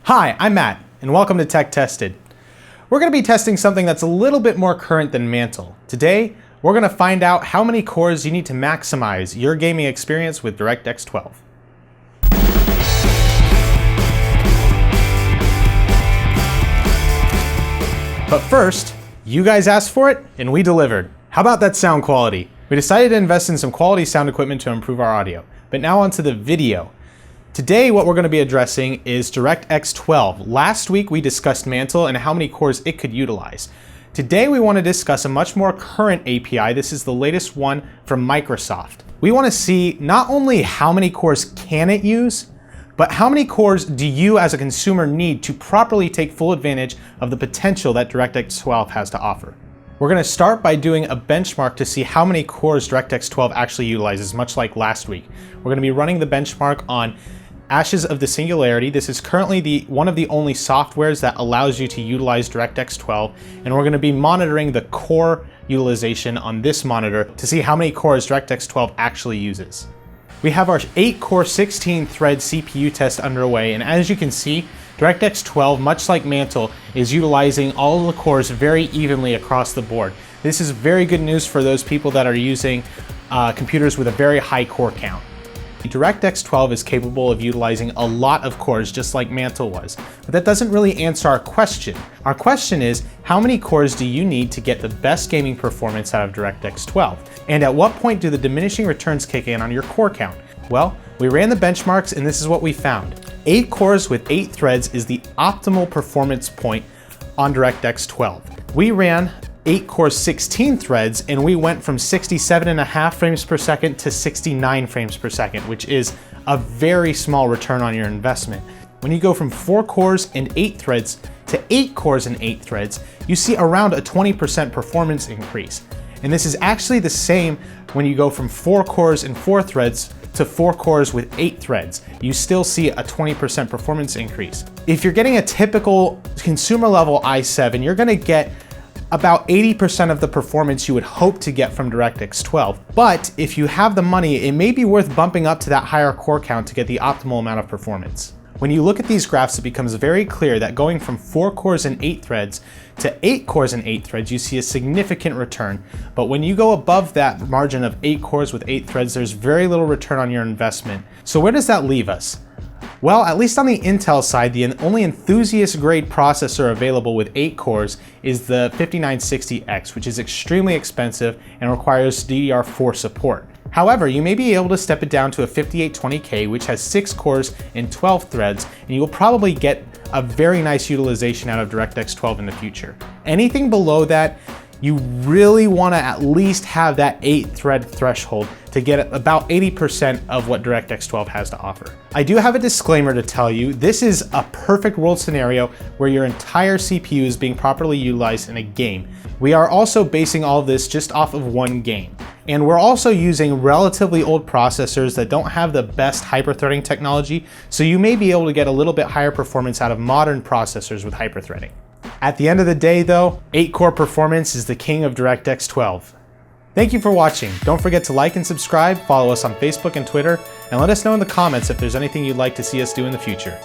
Hi, I'm Matt, and welcome to Tech Tested. We're going to be testing something that's a little bit more current than Mantle. Today, we're going to find out how many cores you need to maximize your gaming experience with DirectX 12. But first, you guys asked for it, and we delivered. How about that sound quality? We decided to invest in some quality sound equipment to improve our audio. But now onto the video. Today, what we're going to be addressing is DirectX 12. Last week, we discussed Mantle and how many cores it could utilize. Today, we want to discuss a much more current API. This is the latest one from Microsoft. We want to see not only how many cores can it use, but how many cores do you as a consumer need to properly take full advantage of the potential that DirectX 12 has to offer. We're going to start by doing a benchmark to see how many cores DirectX 12 actually utilizes, much like last week. We're going to be running the benchmark on Ashes of the Singularity. This is currently one of the only softwares that allows you to utilize DirectX 12, and we're going to be monitoring the core utilization on this monitor to see how many cores DirectX 12 actually uses. We have our 8-core 16-thread CPU test underway, and as you can see, DirectX 12, much like Mantle, is utilizing all of the cores very evenly across the board. This is very good news for those people that are using computers with a very high core count. DirectX 12 is capable of utilizing a lot of cores just like Mantle was, but that doesn't really answer our question. Our question is, how many cores do you need to get the best gaming performance out of DirectX 12? And at what point do the diminishing returns kick in on your core count? Well, we ran the benchmarks and this is what we found. 8 cores with 8 threads is the optimal performance point on DirectX 12. We ran 8 cores 16 threads and we went from 67.5 frames per second to 69 frames per second, which is a very small return on your investment. When you go from 4 cores and 8 threads to 8 cores and 8 threads, you see around a 20% performance increase. And this is actually the same when you go from 4 cores and 4 threads to 4 cores with 8 threads. You still see a 20% performance increase. If you're getting a typical consumer level i7, you're gonna get about 80% of the performance you would hope to get from DirectX 12. But if you have the money, it may be worth bumping up to that higher core count to get the optimal amount of performance. When you look at these graphs, it becomes very clear that going from 4 cores and 8 threads to 8 cores and 8 threads, you see a significant return. But when you go above that margin of 8 cores with 8 threads, there's very little return on your investment. So where does that leave us? Well, at least on the Intel side, the only enthusiast-grade processor available with 8 cores is the 5960X, which is extremely expensive and requires DDR4 support. However, you may be able to step it down to a 5820K, which has 6 cores and 12 threads, and you will probably get a very nice utilization out of DirectX 12 in the future. Anything below that, you really want to at least have that 8-thread threshold to get about 80% of what DirectX 12 has to offer. I do have a disclaimer to tell you. This is a perfect world scenario where your entire CPU is being properly utilized in a game. We are also basing all of this just off of one game. And we're also using relatively old processors that don't have the best hyperthreading technology, so you may be able to get a little bit higher performance out of modern processors with hyperthreading. At the end of the day though, 8-core performance is the king of DirectX 12. Thank you for watching. Don't forget to like and subscribe, follow us on Facebook and Twitter, and let us know in the comments if there's anything you'd like to see us do in the future.